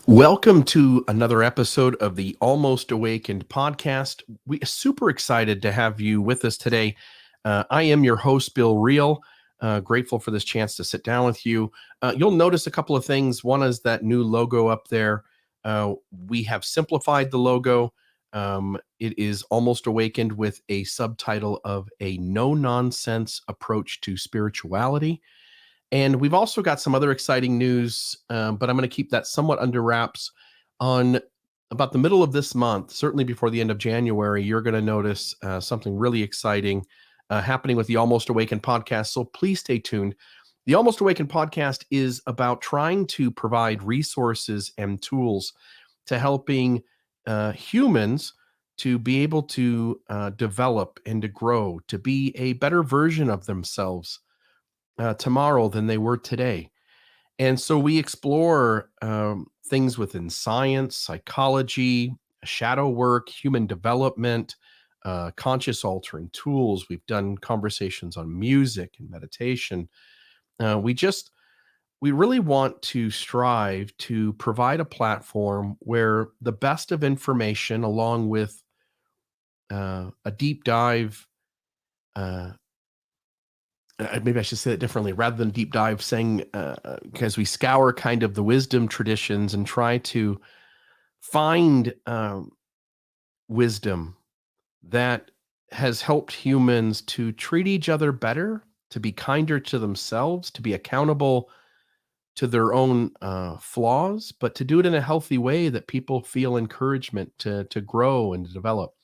Welcome to another episode of the Almost Awakened podcast. We are super excited to have you with us today. I am your host, Bill Reel. Grateful for this chance to sit down with you. You'll notice a couple of things. One is that new logo up there. We have simplified the logo. It is Almost Awakened with a subtitle of A No-Nonsense Approach to Spirituality. And we've also got some other exciting news, but I'm going to keep that somewhat under wraps. On about the middle of this month, certainly before the end of January, you're going to notice something really exciting happening with the Almost Awakened podcast. So please stay tuned. The Almost Awakened podcast is about trying to provide resources and tools to helping humans to be able to develop and to grow, to be a better version of themselves tomorrow than they were today. And so we explore things within science, psychology, shadow work, human development, conscious altering tools. We've done conversations on music and meditation. We really want to strive to provide a platform where the best of information, along with a deep dive, maybe I should say it differently, rather than deep dive, saying, because we scour kind of the wisdom traditions and try to find wisdom that has helped humans to treat each other better, to be kinder to themselves, to be accountable to their own flaws, but to do it in a healthy way that people feel encouragement to grow and to develop.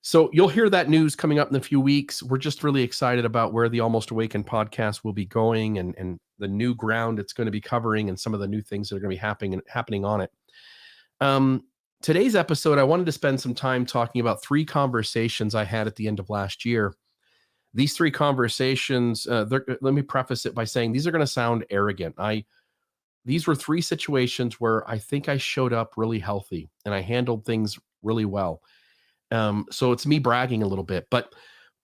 So you'll hear that news coming up in a few weeks. We're just really excited about where the Almost Awakened podcast will be going and the new ground it's going to be covering and some of the new things that are going to be happening on it. Today's episode, I wanted to spend some time talking about three conversations I had at the end of last year. These three conversations, let me preface it by saying these are going to sound arrogant. These were three situations where I think I showed up really healthy and I handled things really well. So it's me bragging a little bit, but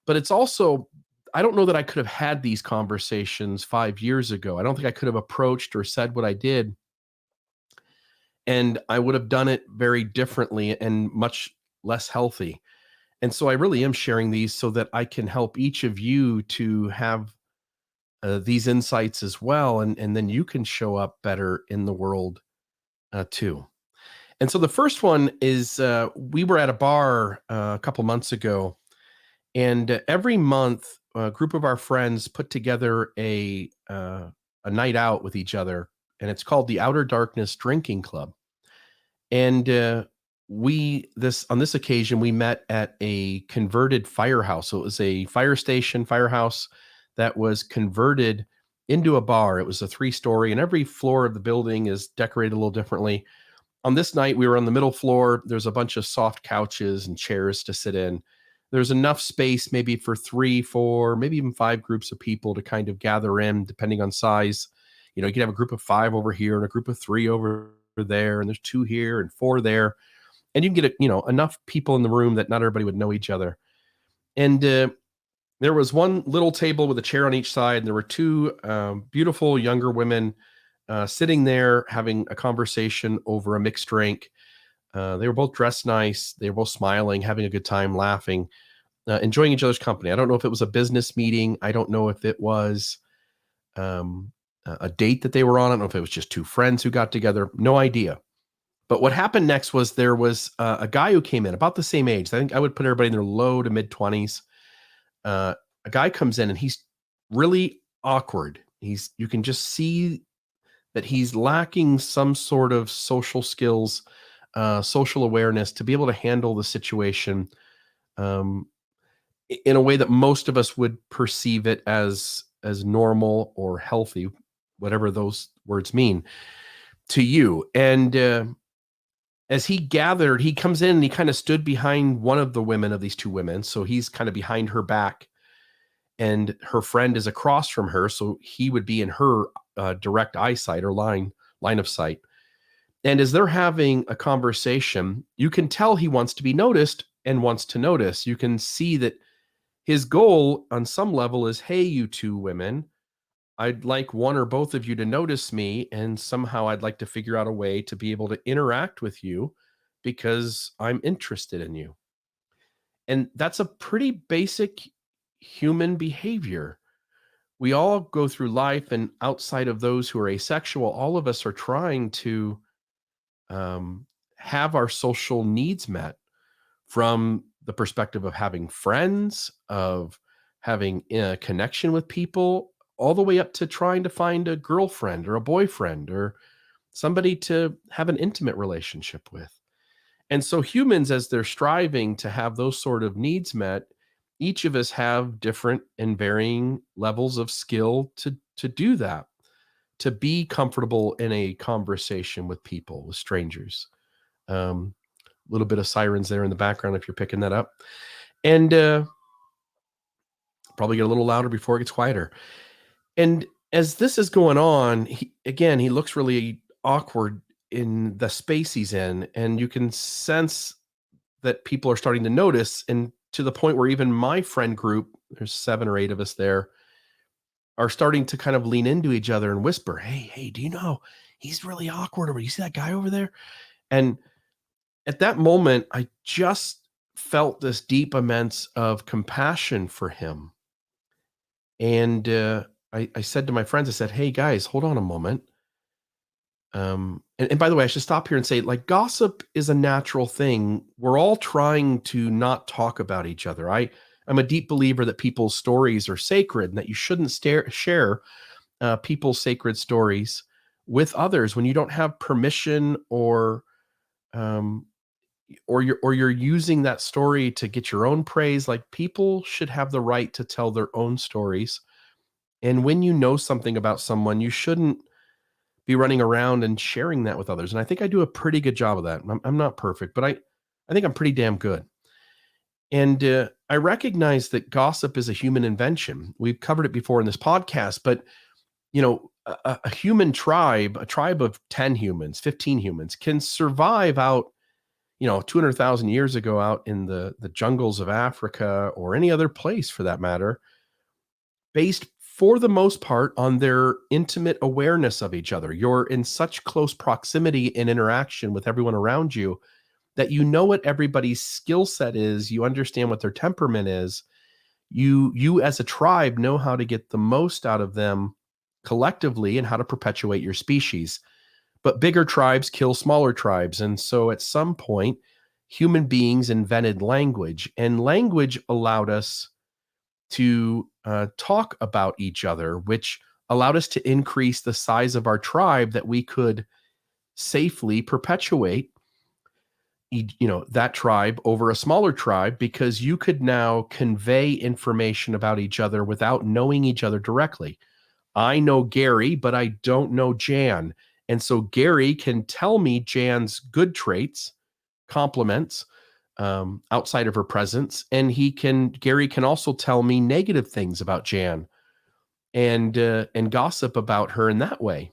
it's also, I don't know that I could have had these conversations 5 years ago. I don't think I could have approached or said what I did, and I would have done it very differently and much less healthy. And so I really am sharing these so that I can help each of you to have these insights as well, and then you can show up better in the world too. And so the first one is we were at a bar a couple months ago, and every month a group of our friends put together a night out with each other, and it's called the Outer Darkness Drinking Club. And on this occasion we met at a converted firehouse. So it was a firehouse that was converted into a bar. It was a 3-story, and every floor of the building is decorated a little differently. On this night, we were on the middle floor. There's a bunch of soft couches and chairs to sit in. There's enough space maybe for 3, 4, maybe even 5 groups of people to kind of gather in, depending on size. You know, you could have a group of 5 over here and a group of 3 over there, and there's 2 here and 4 there. And you can get, enough people in the room that not everybody would know each other. And there was one little table with a chair on each side, and there were 2 beautiful younger women sitting there having a conversation over a mixed drink. They were both dressed nice. They were both smiling, having a good time, laughing, enjoying each other's company. I don't know if it was a business meeting. I don't know if it was a date that they were on. I don't know if it was just 2 friends who got together. No idea. But what happened next was there was a guy who came in about the same age. I think I would put everybody in their low to mid 20s. A guy comes in and he's really awkward. You can just see that he's lacking some sort of social skills, social awareness to be able to handle the situation in a way that most of us would perceive it as normal or healthy, whatever those words mean to you. And as he comes in and he kind of stood behind one of the women of these 2 women. So he's kind of behind her back, and her friend is across from her. So he would be in her direct eyesight or line of sight. And as they're having a conversation, you can tell he wants to be noticed and wants to notice. You can see that his goal on some level is, hey, you 2 women, I'd like one or both of you to notice me, and somehow I'd like to figure out a way to be able to interact with you because I'm interested in you. And that's a pretty basic human behavior. We all go through life, and outside of those who are asexual, all of us are trying to um, have our social needs met from the perspective of having friends, of having a connection with people, all the way up to trying to find a girlfriend or a boyfriend or somebody to have an intimate relationship with. And so humans, as they're striving to have those sort of needs met, each of us have different and varying levels of skill to do that, to be comfortable in a conversation with people, with strangers. A little bit of sirens there in the background if you're picking that up. And probably get a little louder before it gets quieter. And as this is going on, he looks really awkward in the space he's in, and you can sense that people are starting to notice, and to the point where even my friend group, there's 7 or 8 of us there, are starting to kind of lean into each other and whisper, hey, do you know he's really awkward over? You see that guy over there? And at that moment, I just felt this deep immense of compassion for him. And I said to my friends, I said, hey guys, hold on a moment. And by the way, I should stop here and say, like, gossip is a natural thing. We're all trying to not talk about each other. I'm a deep believer that people's stories are sacred and that you shouldn't share people's sacred stories with others when you don't have permission, um, or you're using that story to get your own praise. Like, people should have the right to tell their own stories. And when you know something about someone, you shouldn't be running around and sharing that with others. And I think I do a pretty good job of that. I'm not perfect, but I think I'm pretty damn good. And I recognize that gossip is a human invention. We've covered it before in this podcast, but a human tribe, a tribe of 10 humans, 15 humans, can survive out, 200,000 years ago, out in the jungles of Africa or any other place for that matter, based for the most part on their intimate awareness of each other. You're in such close proximity and interaction with everyone around you that you know what everybody's skill set is, you understand what their temperament is. You as a tribe know how to get the most out of them collectively and how to perpetuate your species. But bigger tribes kill smaller tribes, and so at some point human beings invented language, and language allowed us to talk about each other, which allowed us to increase the size of our tribe that we could safely perpetuate that tribe over a smaller tribe, because you could now convey information about each other without knowing each other directly. I know Gary, but I don't know Jan. And so Gary can tell me Jan's good traits, compliments, outside of her presence. And Gary can also tell me negative things about Jan and gossip about her in that way,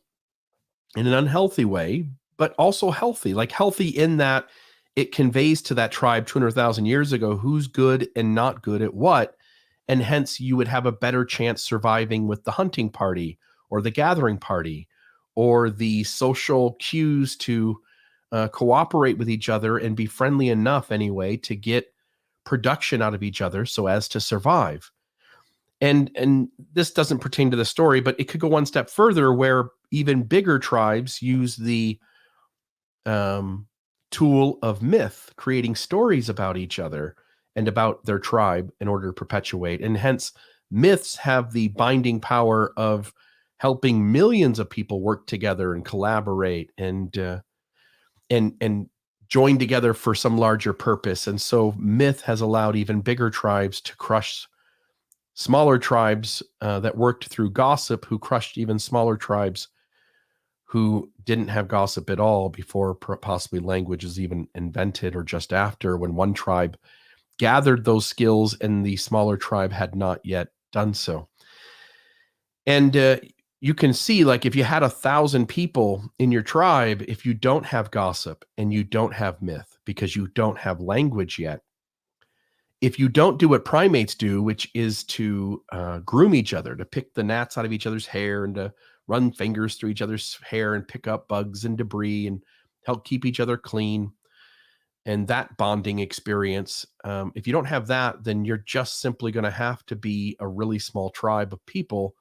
in an unhealthy way, but also healthy, like healthy in that it conveys to that tribe 200,000 years ago who's good and not good at what. And hence you would have a better chance surviving with the hunting party or the gathering party or the social cues to cooperate with each other and be friendly enough anyway to get production out of each other so as to survive. And this doesn't pertain to the story, but it could go one step further where even bigger tribes use the tool of myth, creating stories about each other and about their tribe in order to perpetuate. And hence, myths have the binding power of helping millions of people work together and collaborate and join together for some larger purpose. And so, myth has allowed even bigger tribes to crush smaller tribes that worked through gossip, who crushed even smaller tribes who didn't have gossip at all before possibly language is even invented, or just after, when one tribe gathered those skills and the smaller tribe had not yet done so. And you can see, like, if you had 1,000 people in your tribe, if you don't have gossip and you don't have myth because you don't have language yet, If you don't do what primates do, which is to groom each other, to pick the gnats out of each other's hair and to run fingers through each other's hair and pick up bugs and debris and help keep each other clean, and that bonding experience, if you don't have that, then you're just simply going to have to be a really small tribe of people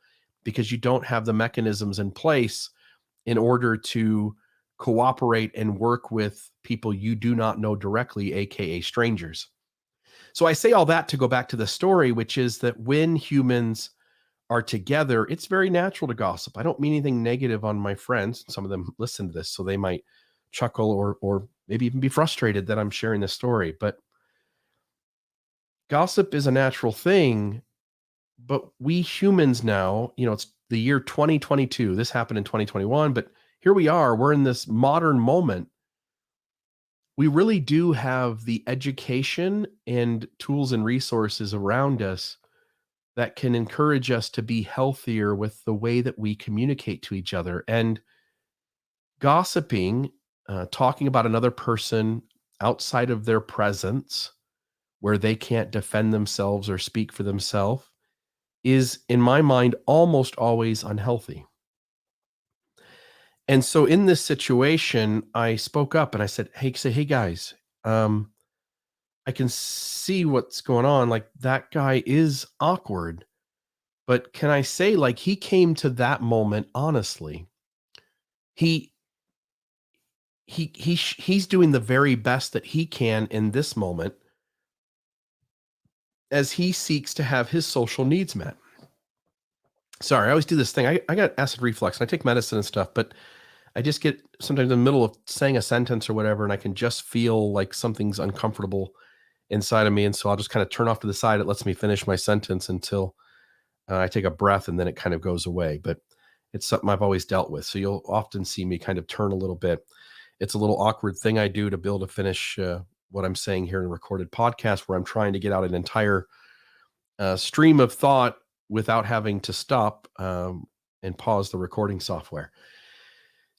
because you don't have the mechanisms in place in order to cooperate and work with people you do not know directly, aka strangers. So I say all that to go back to the story, which is that when humans are together, it's very natural to gossip. I don't mean anything negative on my friends. Some of them listen to this, so they might chuckle or maybe even be frustrated that I'm sharing this story. But gossip is a natural thing. But we humans now, it's the year 2022. This happened in 2021, but here we are. We're in this modern moment. We really do have the education and tools and resources around us that can encourage us to be healthier with the way that we communicate to each other. And gossiping, talking about another person outside of their presence, where they can't defend themselves or speak for themselves, is, in my mind, almost always unhealthy. And so in this situation, I spoke up and I said, hey guys, I can see what's going on. Like, that guy is awkward. But can I say, like, he came to that moment honestly. He he's doing the very best that he can in this moment as he seeks to have his social needs met. Sorry, I always do this thing. I got acid reflux and I take medicine and stuff, but I just get sometimes in the middle of saying a sentence or whatever, and I can just feel like something's uncomfortable inside of me. And so I'll just kind of turn off to the side. It lets me finish my sentence until I take a breath, and then it kind of goes away. But it's something I've always dealt with. So you'll often see me kind of turn a little bit. It's a little awkward thing I do to be able to finish what I'm saying here in a recorded podcast, where I'm trying to get out an entire stream of thought without having to stop and pause the recording software.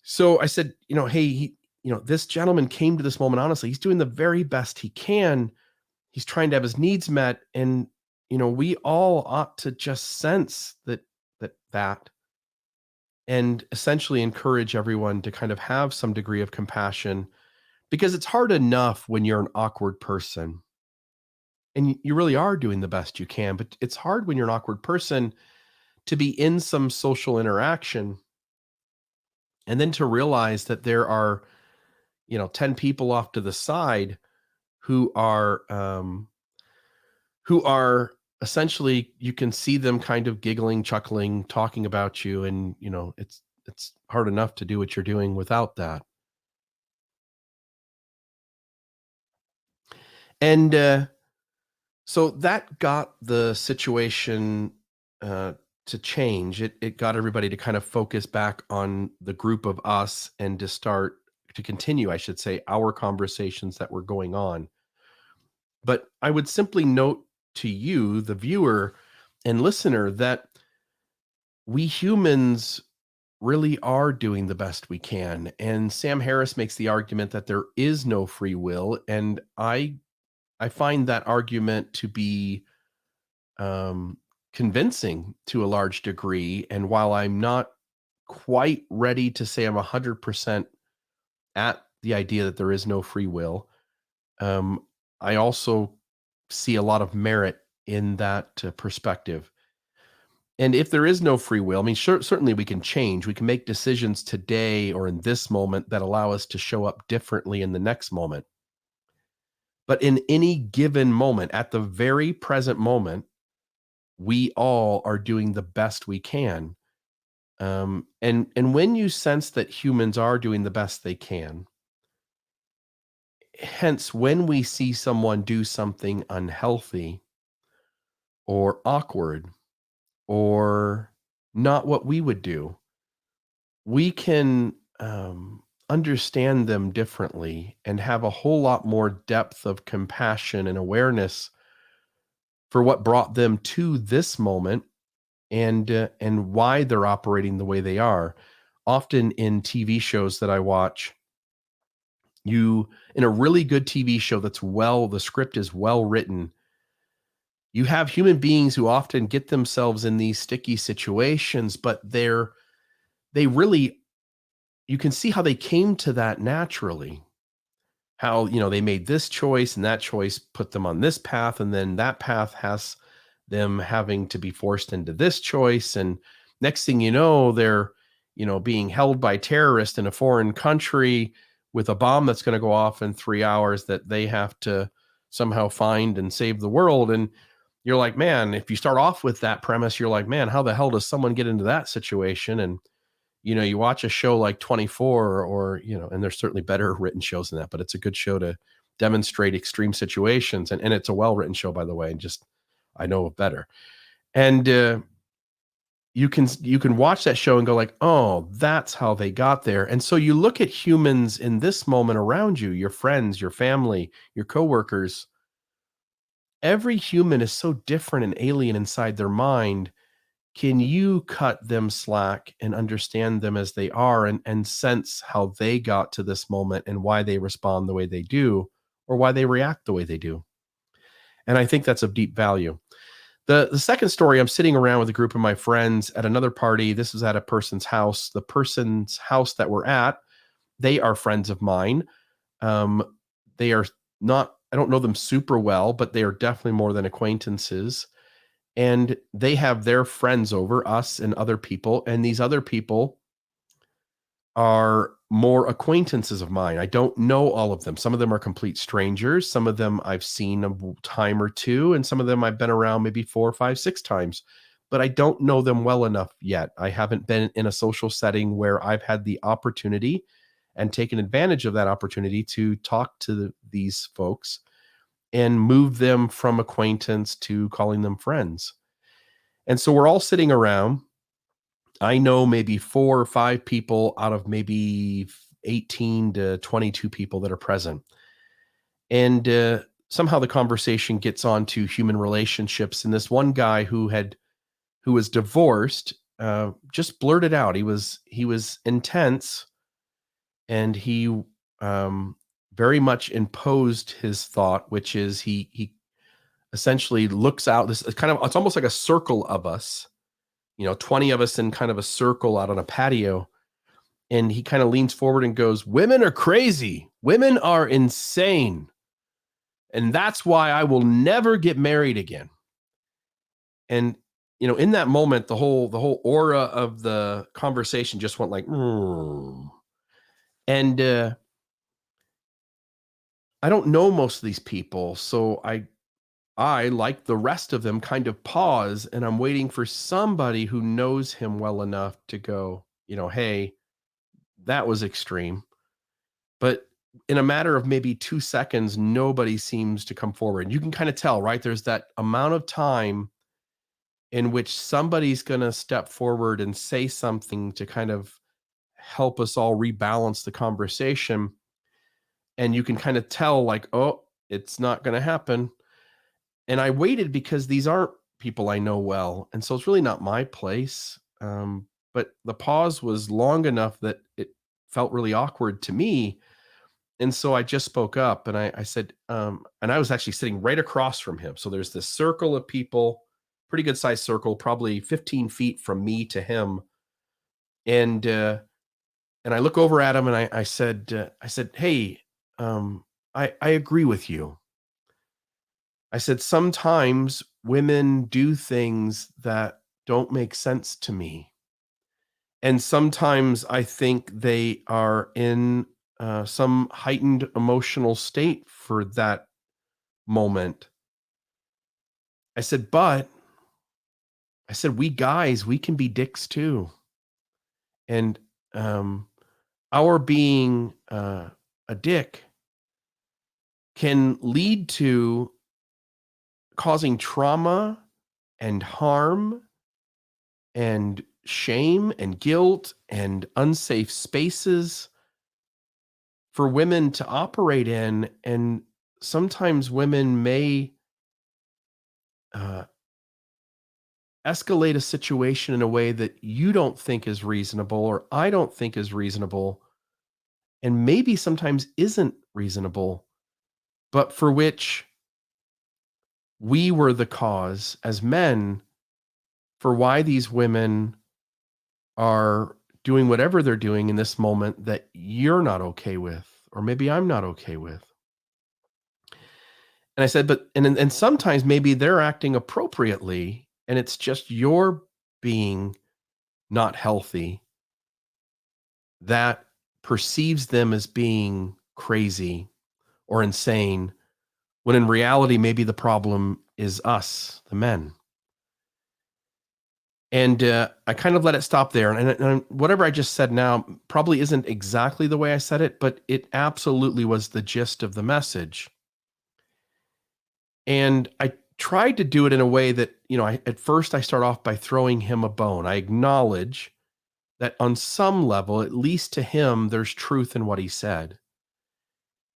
So I said, hey, this gentleman came to this moment honestly. He's doing the very best he can. He's trying to have his needs met, and we all ought to just sense that and essentially encourage everyone to kind of have some degree of compassion, because it's hard enough when you're an awkward person and you really are doing the best you can, but it's hard when you're an awkward person to be in some social interaction and then to realize that there are 10 people off to the side who are essentially, you can see them kind of giggling, chuckling, talking about you, and it's hard enough to do what you're doing without that. And so that got the situation uh, to change. It got everybody to kind of focus back on the group of us and to continue, I should say, our conversations that were going on. But I would simply note to you, the viewer and listener, that we humans really are doing the best we can. And Sam Harris makes the argument that there is no free will, and I find that argument to be um, convincing to a large degree. And while I'm not quite ready to say I'm 100% at the idea that there is no free will, um, I also see a lot of merit in that perspective. And if there is no free will, I mean, certainly we can change. We can make decisions today or in this moment that allow us to show up differently in the next moment. But in any given moment, at the very present moment, we all are doing the best we can. And when you sense that humans are doing the best they can, hence when we see someone do something unhealthy or awkward or not what we would do, we can understand them differently and have a whole lot more depth of compassion and awareness for what brought them to this moment, and why they're operating the way they are. Often in TV shows that I watch, in a really good TV show the script is well written, You have human beings who often get themselves in these sticky situations, but they really, you can see how they came to that naturally. How, they made this choice and that choice put them on this path, and then that path has them having to be forced into this choice. And next thing you know, they're, being held by terrorists in a foreign country with a bomb that's going to go off in 3 hours that they have to somehow find and save the world. And you're like, man, if you start off with that premise, you're like, man, how the hell does someone get into that situation? And you watch a show like 24, or, and there's certainly better written shows than that, but it's a good show to demonstrate extreme situations. And it's a well-written show, by the way, and just, I know of better. And you can watch that show and go like, oh, that's how they got there. And so you look at humans in this moment around you, your friends, your family, your coworkers. Every human is so different and alien inside their mind. Can you cut them slack and understand them as they are, and sense how they got to this moment and why they respond the way they do, or why they react the way they do? And I think that's of deep value. The second story, I'm sitting around with a group of my friends at another party. This was at a person's house. The person's house that we're at, they are friends of mine. Um, they are not, I don't know them super well, but they are definitely more than acquaintances. And they have their friends over, us and other people. And these other people are more acquaintances of mine. I don't know all of them. Some of them are complete strangers. Some of them I've seen a time or two, and some of them I've been around maybe 4, 5, 6 times. But I don't know them well enough yet. I haven't been in a social setting where I've had the opportunity and taken advantage of that opportunity to talk to these folks and move them from acquaintance to calling them friends. And so we're all sitting around. I know maybe 4 or 5 people out of maybe 18 to 22 people that are present. And somehow the conversation gets on to human relationships. And this one guy who was divorced just blurted out. He was intense, and he very much imposed his thought, which is he essentially looks out. This is kind of, it's almost like a circle of us, 20 of us in kind of a circle out on a patio. And he kind of leans forward and goes, "Women are crazy. Women are insane. And that's why I will never get married again." And, in that moment, the whole aura of the conversation just went like, "Mm." And I don't know most of these people. So I, like the rest of them, kind of pause, and I'm waiting for somebody who knows him well enough to go, "Hey, that was extreme." But in a matter of maybe 2 seconds, nobody seems to come forward. You can kind of tell, right? There's that amount of time in which somebody's going to step forward and say something to kind of help us all rebalance the conversation. And you can kind of tell, like, oh, it's not going to happen. And I waited because these aren't people I know well. And so it's really not my place. But the pause was long enough that it felt really awkward to me. And so I just spoke up, and I said, and I was actually sitting right across from him. So there's this circle of people, pretty good sized circle, probably 15 feet from me to him. And I look over at him, and I said, "Hey, I agree with you." I said, "Sometimes women do things that don't make sense to me. And sometimes I think they are in some heightened emotional state for that moment." I said, "But," I said, "we guys, we can be dicks too. And our being a dick can lead to causing trauma and harm and shame and guilt and unsafe spaces for women to operate in. And sometimes women may uh, escalate a situation in a way that you don't think is reasonable, or I don't think is reasonable, and maybe sometimes isn't reasonable, but for which we were the cause as men for why these women are doing whatever they're doing in this moment that you're not okay with, or maybe I'm not okay with. And I said, but and sometimes maybe they're acting appropriately and it's just you're being not healthy that perceives them as being crazy or insane when in reality maybe the problem is us, the men. And I kind of let it stop there. And whatever I just said now probably isn't exactly the way I said it, but it absolutely was the gist of the message. And I tried to do it in a way that, at first I start off by throwing him a bone. I acknowledge that on some level, at least to him, there's truth in what he said.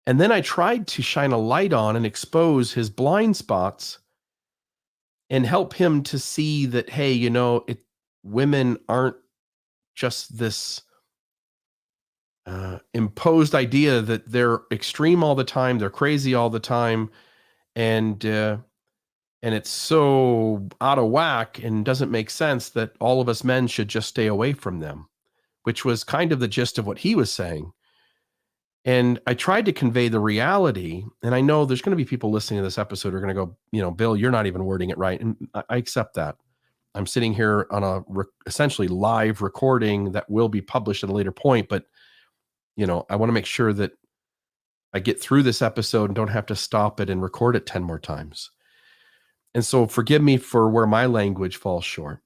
And then I tried to shine a light on and expose his blind spots and help him to see that, hey, women aren't just this imposed idea that they're extreme all the time, they're crazy all the time, and it's so out of whack and doesn't make sense that all of us men should just stay away from them, which was kind of the gist of what he was saying. And I tried to convey the reality, and I know there's going to be people listening to this episode who are going to go, Bill, you're not even wording it right, and I accept that. I'm sitting here on a essentially live recording that will be published at a later point, but I want to make sure that I get through this episode and don't have to stop it and record it 10 more times. And so forgive me for where my language falls short.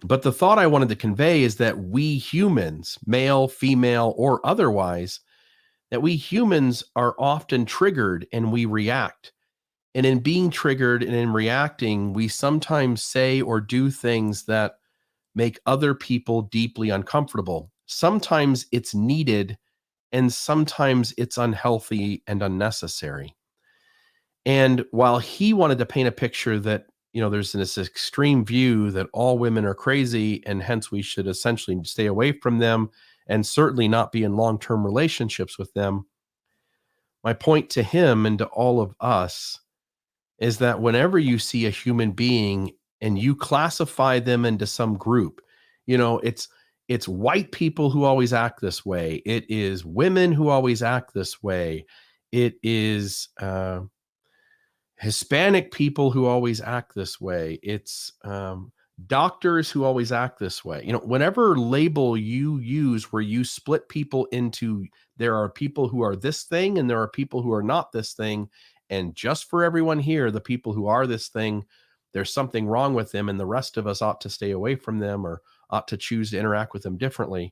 But the thought I wanted to convey is that we humans, male, female, or otherwise, that we humans are often triggered and we react. And in being triggered and in reacting, we sometimes say or do things that make other people deeply uncomfortable. Sometimes it's needed, and sometimes it's unhealthy and unnecessary. And while he wanted to paint a picture that, there's this extreme view that all women are crazy and hence we should essentially stay away from them and certainly not be in long term relationships with them, my point to him and to all of us is that whenever you see a human being and you classify them into some group, it's white people who always act this way. It is women who always act this way. It is Hispanic people who always act this way. It's doctors who always act this way. Whenever label you use where you split people into, there are people who are this thing and there are people who are not this thing. And just for everyone here, the people who are this thing, there's something wrong with them and the rest of us ought to stay away from them or ought to choose to interact with them differently.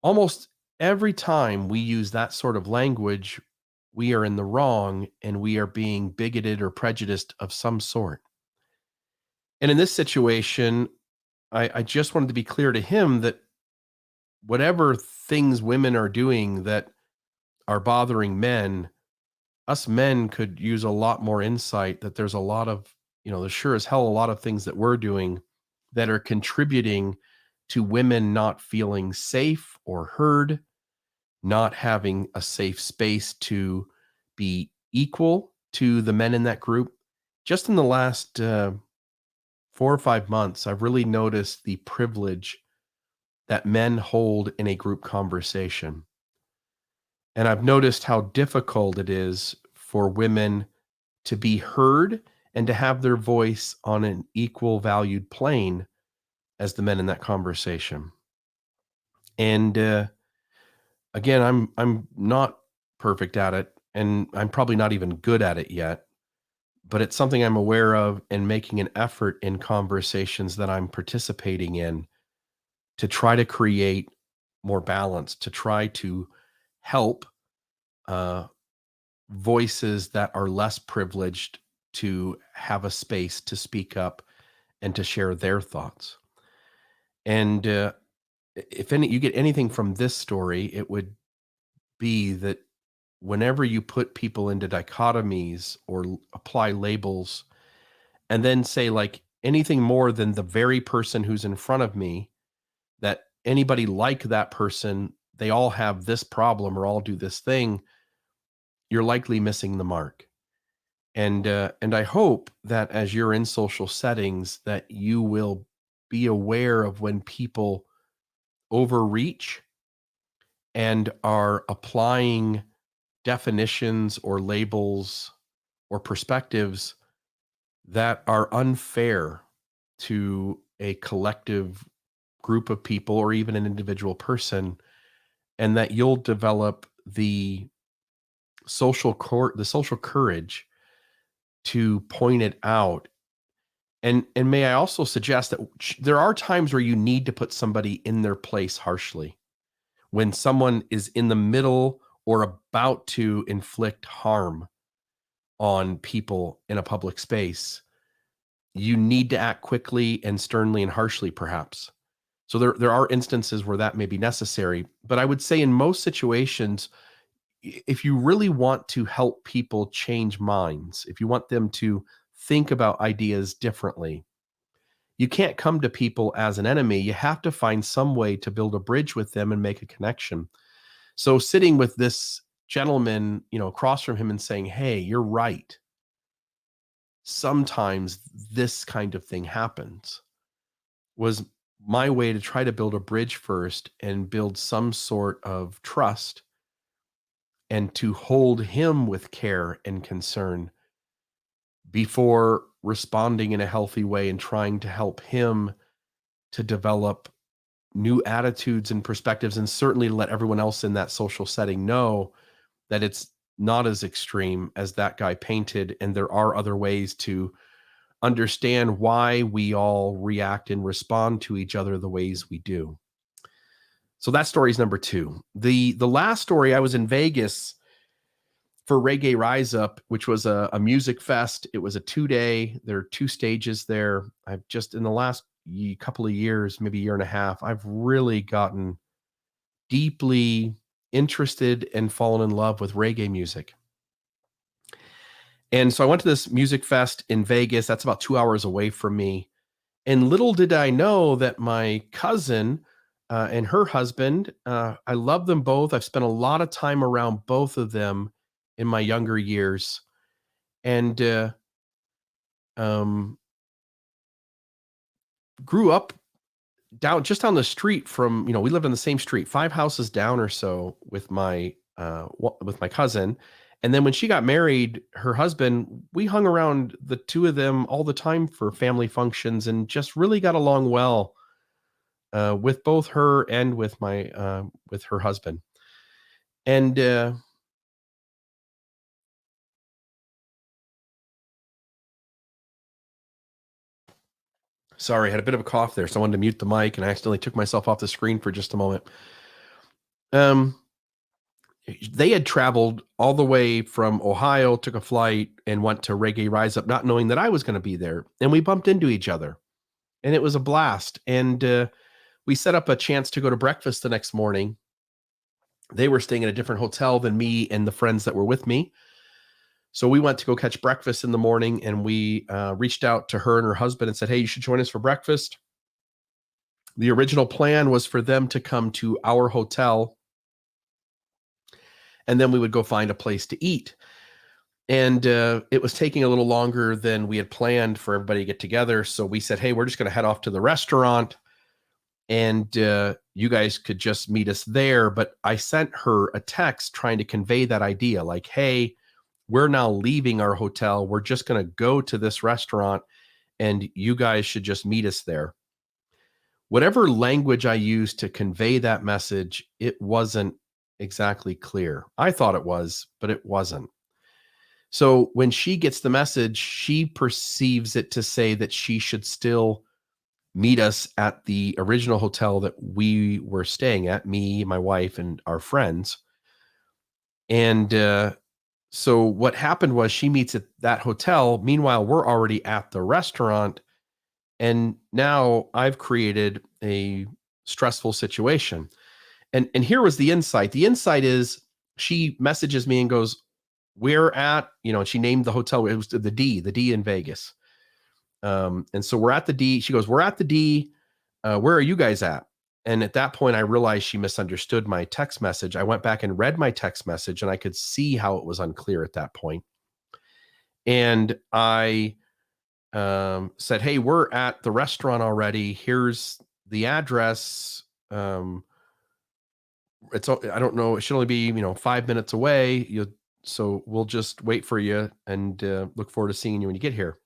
Almost every time we use that sort of language, we are in the wrong and we are being bigoted or prejudiced of some sort. And in this situation, I just wanted to be clear to him that whatever things women are doing that are bothering men, us men could use a lot more insight that there's a lot of, there's sure as hell a lot of things that we're doing that are contributing to women not feeling safe or heard, not having a safe space to be equal to the men in that group. Just in the last 4 or 5 months, I've really noticed the privilege that men hold in a group conversation. And I've noticed how difficult it is for women to be heard and to have their voice on an equal valued plane as the men in that conversation. And again, I'm not perfect at it, and I'm probably not even good at it yet, but it's something I'm aware of and making an effort in conversations that I'm participating in to try to create more balance, to try to help uh, voices that are less privileged to have a space to speak up and to share their thoughts. And if any you get anything from this story, it would be that whenever you put people into dichotomies or apply labels and then say like anything more than the very person who's in front of me, that anybody like that person, they all have this problem or all do this thing, you're likely missing the mark. And I hope that as you're in social settings, that you will be aware of when people overreach and are applying definitions or labels or perspectives that are unfair to a collective group of people or even an individual person, and that you'll develop the social courage to point it out. And may I also suggest that there are times where you need to put somebody in their place harshly. When someone is in the middle or about to inflict harm on people in a public space, you need to act quickly and sternly and harshly, perhaps. So there are instances where that may be necessary. But I would say in most situations, if you really want to help people change minds, if you want them to think about ideas differently, you can't come to people as an enemy. You have to find some way to build a bridge with them and make a connection. So sitting with this gentleman, across from him and saying, "Hey, you're right. Sometimes this kind of thing happens," was my way to try to build a bridge first and build some sort of trust and to hold him with care and concern before responding in a healthy way and trying to help him to develop new attitudes and perspectives, and certainly to let everyone else in that social setting know that it's not as extreme as that guy painted, and there are other ways to understand why we all react and respond to each other the ways we do. So that story is number two. The last story, I was in Vegas for Reggae Rise Up, which was a music fest. It was a 2-day. There are two stages there. I've just in the last couple of years, maybe a year and a half, I've really gotten deeply interested and fallen in love with reggae music. And so I went to this music fest in Vegas. That's about 2 hours away from me. And little did I know that my cousin and her husband, I love them both. I've spent a lot of time around both of them in my younger years. And um, grew up just down the street from, we lived on the same street, 5 houses down or so with my cousin. And then when she got married, her husband, we hung around the two of them all the time for family functions and just really got along well with both her and with her husband. And sorry, I had a bit of a cough there, so I wanted to mute the mic, and I accidentally took myself off the screen for just a moment. Um, they had traveled all the way from Ohio, took a flight, and went to Reggae Rise Up, not knowing that I was going to be there. And we bumped into each other, and it was a blast. And we set up a chance to go to breakfast the next morning. They were staying at a different hotel than me and the friends that were with me. So we went to go catch breakfast in the morning, and we reached out to her and her husband and said, "Hey, you should join us for breakfast." The original plan was for them to come to our hotel, and then we would go find a place to eat. And it was taking a little longer than we had planned for everybody to get together. So we said, "Hey, we're just going to head off to the restaurant, and you guys could just meet us there." But I sent her a text trying to convey that idea, like, "Hey, we're now leaving our hotel. We're just going to go to this restaurant, and you guys should just meet us there." Whatever language I used to convey that message, it wasn't exactly clear. I thought it was, but it wasn't. So when she gets the message, she perceives it to say that she should still meet us at the original hotel that we were staying at, me, my wife, and our friends. And so what happened was she meets at that hotel. Meanwhile, we're already at the restaurant. And now I've created a stressful situation. And here was the insight. The insight is she messages me and goes, "We're at," and she named the hotel. It was the D in Vegas. And so we're at the D. She goes, "We're at the D. Where are you guys at?" And at that point, I realized she misunderstood my text message. I went back and read my text message, and I could see how it was unclear at that point. And I said, "Hey, we're at the restaurant already. Here's the address. Um, I don't know. It should only be 5 minutes away. So we'll just wait for you and look forward to seeing you when you get here."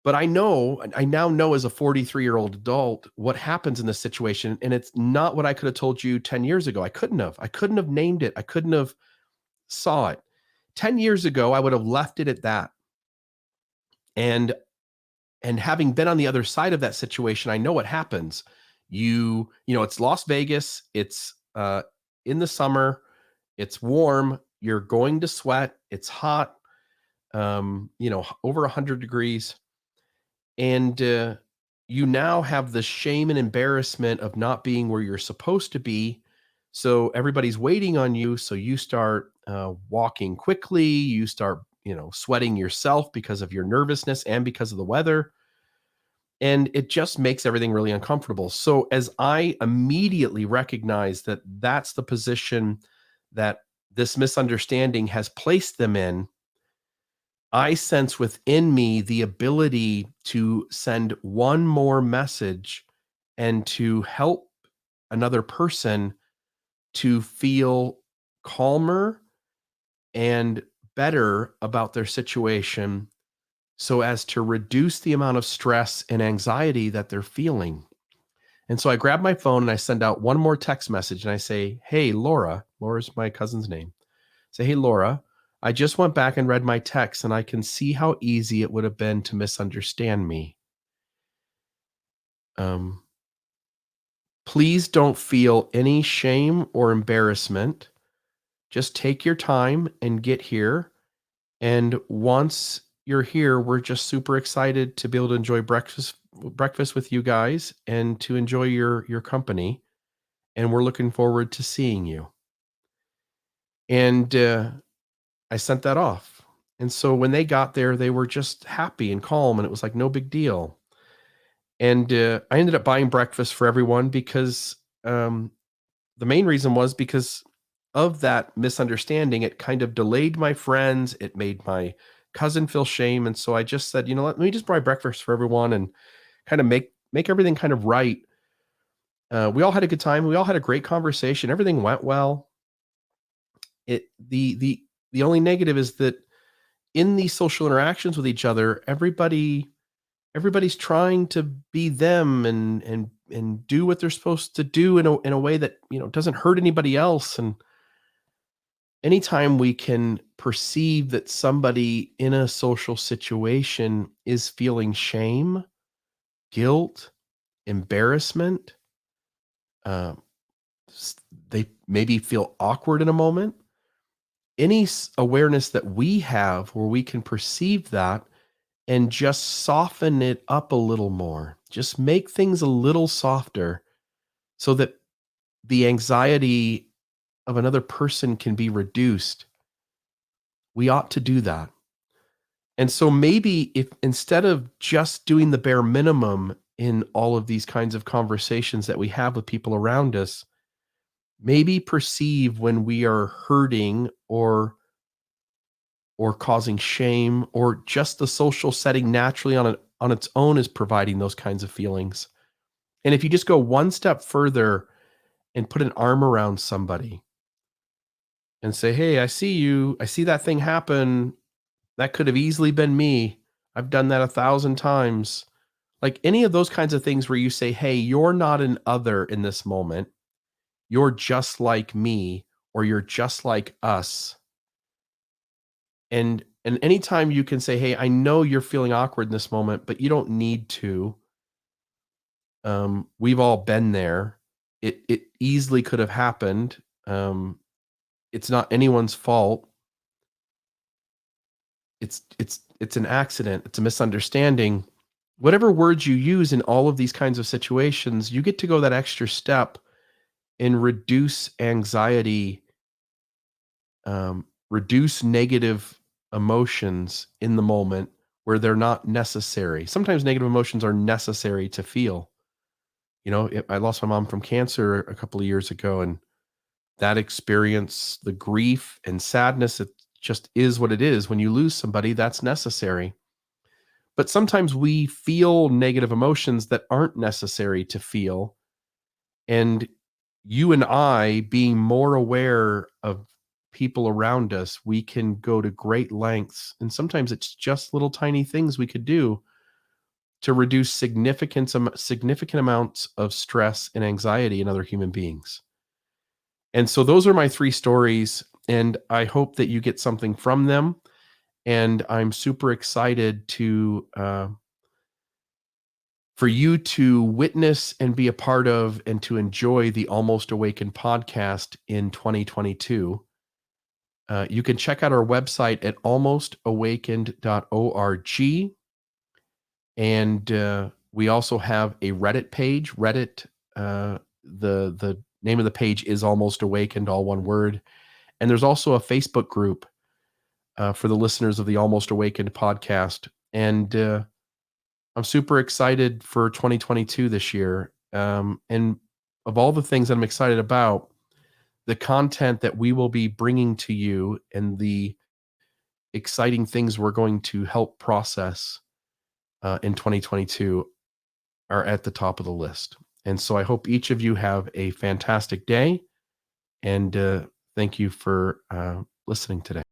But I now know as a 43-year-old adult what happens in this situation, and it's not what I could have told you 10 years ago. I couldn't have named it. I couldn't have saw it. 10 years ago, I would have left it at that. And having been on the other side of that situation, I know what happens. It's Las Vegas, it's in the summer, it's warm, you're going to sweat, it's hot, over 100 degrees. And you now have the shame and embarrassment of not being where you're supposed to be. So everybody's waiting on you. So you start walking quickly. You start, sweating yourself because of your nervousness and because of the weather. And it just makes everything really uncomfortable. So as I immediately recognize that that's the position that this misunderstanding has placed them in, I sense within me the ability to send one more message and to help another person to feel calmer and better about their situation so as to reduce the amount of stress and anxiety that they're feeling. And so I grab my phone and I send out one more text message and I say, "Hey, Laura's my cousin's name. Say, "Hey, Laura, I just went back and read my text and I can see how easy it would have been to misunderstand me. Um, Please don't feel any shame or embarrassment. Just take your time and get here. And once you're here, we're just super excited to be able to enjoy breakfast with you guys and to enjoy your company. And we're looking forward to seeing you." And I sent that off. And so when they got there, they were just happy and calm, and it was like no big deal. And I ended up buying breakfast for everyone because the main reason was because of that misunderstanding. It kind of delayed my friends. It made my cousin feel shame. And so I just said, let me just buy breakfast for everyone and kind of make everything kind of right. We all had a good time. We all had a great conversation. Everything went well. The only negative is that in these social interactions with each other, everybody's trying to be them and do what they're supposed to do in a way that, doesn't hurt anybody else. And anytime we can perceive that somebody in a social situation is feeling shame, guilt, embarrassment, uh, they maybe feel awkward in a moment, any awareness that we have where we can perceive that and just soften it up a little more, just make things a little softer so that the anxiety of another person can be reduced. We ought to do that. And so maybe if instead of just doing the bare minimum in all of these kinds of conversations that we have with people around us, maybe perceive when we are hurting or causing shame, or just the social setting naturally on its own is providing those kinds of feelings. And if you just go one step further and put an arm around somebody and say, "Hey, I see you. I see that thing happen. That could have easily been me. I've done that 1,000 times." Like any of those kinds of things where you say, "Hey, you're not an other in this moment. You're just like me, or you're just like us." And anytime you can say, "Hey, I know you're feeling awkward in this moment, but you don't need to. We've all been there. It easily could have happened. It's not anyone's fault. It's an accident. It's a misunderstanding." Whatever words you use in all of these kinds of situations, you get to go that extra step and reduce anxiety, reduce negative emotions in the moment where they're not necessary. Sometimes negative emotions are necessary to feel. I lost my mom from cancer a couple of years ago, and that experience, the grief and sadness, it just is what it is. When you lose somebody, that's necessary. But sometimes we feel negative emotions that aren't necessary to feel. And you and I, being more aware of people around us, we can go to great lengths. And sometimes it's just little tiny things we could do to reduce significant amounts of stress and anxiety in other human beings. And so those are my three stories. And I hope that you get something from them. And I'm super excited to for you to witness and be a part of and to enjoy the Almost Awakened podcast in 2022. You can check out our website at almostawakened.org. And we also have a Reddit page. Reddit, the name of the page is Almost Awakened, all one word. And there's also a Facebook group for the listeners of the Almost Awakened podcast. And I'm super excited for 2022 this year. And of all the things that I'm excited about, the content that we will be bringing to you and the exciting things we're going to help process in 2022 are at the top of the list. And so I hope each of you have a fantastic day. And thank you for listening today.